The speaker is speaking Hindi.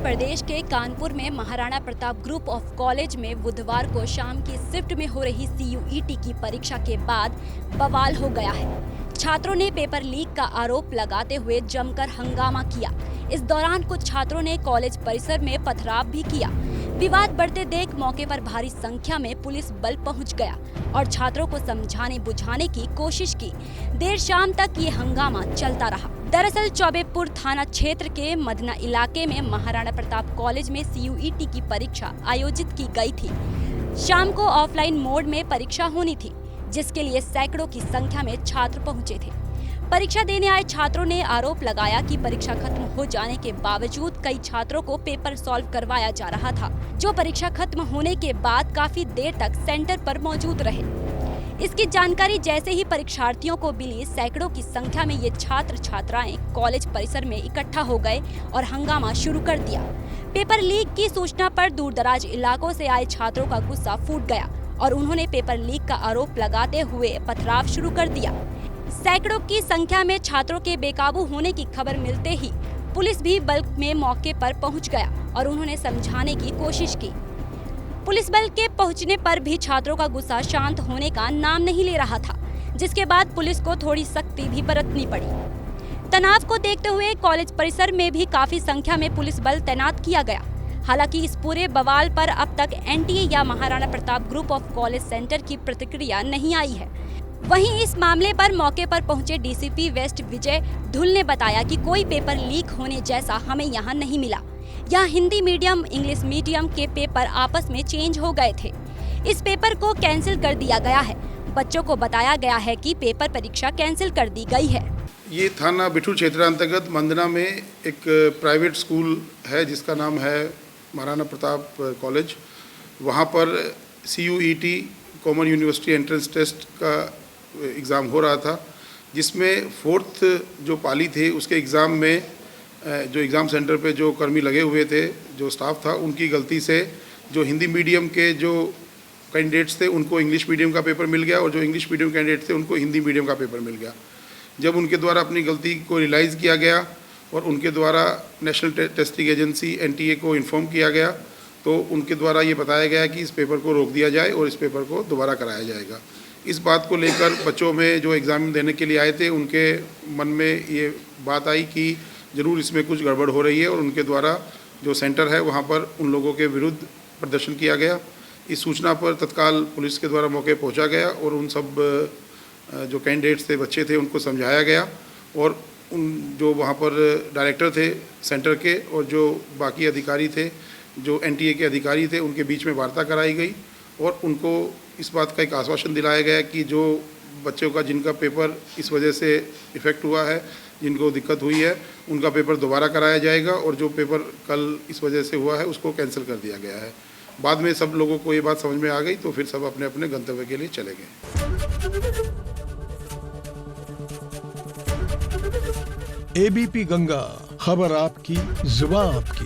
प्रदेश के कानपुर में Maharana Pratap group of college में बुधवार को शाम की शिफ्ट में हो रही CUET की परीक्षा के बाद बवाल हो गया है। छात्रों ने पेपर लीक का आरोप लगाते हुए जमकर हंगामा किया। इस दौरान कुछ छात्रों ने कॉलेज परिसर में पथराव भी किया। विवाद बढ़ते देख मौके पर भारी संख्या में पुलिस बल पहुंच गया और छात्रों को समझाने बुझाने की कोशिश की। देर शाम तक ये हंगामा चलता रहा। दरअसल चौबेपुर थाना क्षेत्र के मदना इलाके में महाराणा प्रताप कॉलेज में CUET की परीक्षा आयोजित की गई थी। शाम को ऑफलाइन मोड में परीक्षा होनी थी, जिसके लिए सैकड़ों की संख्या में छात्र पहुंचे थे। परीक्षा देने आए छात्रों ने आरोप लगाया कि परीक्षा खत्म हो जाने के बावजूद कई छात्रों को पेपर सॉल्व करवाया जा रहा था, जो परीक्षा खत्म होने के बाद काफी देर तक सेंटर पर मौजूद रहे। इसकी जानकारी जैसे ही परीक्षार्थियों को मिली, सैकड़ों की संख्या में ये छात्र छात्राएं कॉलेज परिसर में इकट्ठा हो गए और हंगामा शुरू कर दिया। पेपर लीक की सूचना पर दूरदराज इलाकों से आए छात्रों का गुस्सा फूट गया और उन्होंने पेपर लीक का आरोप लगाते हुए पथराव शुरू कर दिया। सैकड़ों की संख्या में छात्रों के बेकाबू होने की खबर मिलते ही पुलिस भी बल्क में मौके पर पहुंच गया और उन्होंने समझाने की कोशिश की। पुलिस बल के पहुंचने पर भी छात्रों का गुस्सा शांत होने का नाम नहीं ले रहा था, जिसके बाद पुलिस को थोड़ी सख्ती भी बरतनी पड़ी। तनाव को देखते हुए कॉलेज परिसर में भी काफी संख्या में पुलिस बल तैनात किया गया। हालांकि इस पूरे बवाल पर अब तक NTA या Maharana Pratap group of college centre की प्रतिक्रिया नहीं आई है। वहीं इस मामले पर मौके पर पहुंचे DCP वेस्ट विजय धुल ने बताया कि कोई पेपर लीक होने जैसा हमें यहाँ नहीं मिला। यहाँ हिंदी मीडियम इंग्लिश मीडियम के पेपर आपस में चेंज हो गए थे। इस पेपर को कैंसिल कर दिया गया है। बच्चों को बताया गया है कि पेपर परीक्षा कैंसिल कर दी गई है। ये थाना बिठूर क्षेत्रांतर्गत मंदना में एक प्राइवेट स्कूल है जिसका नाम है महाराणा प्रताप कॉलेज। वहाँ पर CUET common university entrance test का एग्ज़ाम हो रहा था, जिसमें 4th जो पाली थे उसके एग्ज़ाम में जो एग्ज़ाम सेंटर पे जो कर्मी लगे हुए थे, जो स्टाफ था, उनकी गलती से जो हिंदी मीडियम के जो कैंडिडेट्स थे उनको इंग्लिश मीडियम का पेपर मिल गया और जो इंग्लिश मीडियम कैंडिडेट थे उनको हिंदी मीडियम का पेपर मिल गया। जब उनके द्वारा अपनी गलती को रियलाइज़ किया गया और उनके द्वारा नेशनल टेस्टिंग एजेंसी NTA को इन्फॉर्म किया गया, तो उनके द्वारा ये बताया गया कि इस पेपर को रोक दिया जाए और इस पेपर को दोबारा कराया जाएगा। इस बात को लेकर बच्चों में जो एग्ज़ाम देने के लिए आए थे उनके मन में ये बात आई कि ज़रूर इसमें कुछ गड़बड़ हो रही है और उनके द्वारा जो सेंटर है वहाँ पर उन लोगों के विरुद्ध प्रदर्शन किया गया। इस सूचना पर तत्काल पुलिस के द्वारा मौके पहुँचा गया और उन सब जो कैंडिडेट्स थे, बच्चे थे, उनको समझाया गया और उन जो वहाँ पर डायरेक्टर थे सेंटर के और जो बाकी अधिकारी थे, जो NTA के अधिकारी थे, उनके बीच में वार्ता कराई गई और उनको इस बात का एक आश्वासन दिलाया गया कि जो बच्चों का जिनका पेपर इस वजह से इफ़ेक्ट हुआ है, जिनको दिक्कत हुई है, उनका पेपर दोबारा कराया जाएगा और जो पेपर कल इस वजह से हुआ है उसको कैंसिल कर दिया गया है। बाद में सब लोगों को ये बात समझ में आ गई तो फिर सब अपने अपने गंतव्य के लिए चले गए। ABP गंगा, खबर आपकी, जुबान आपकी।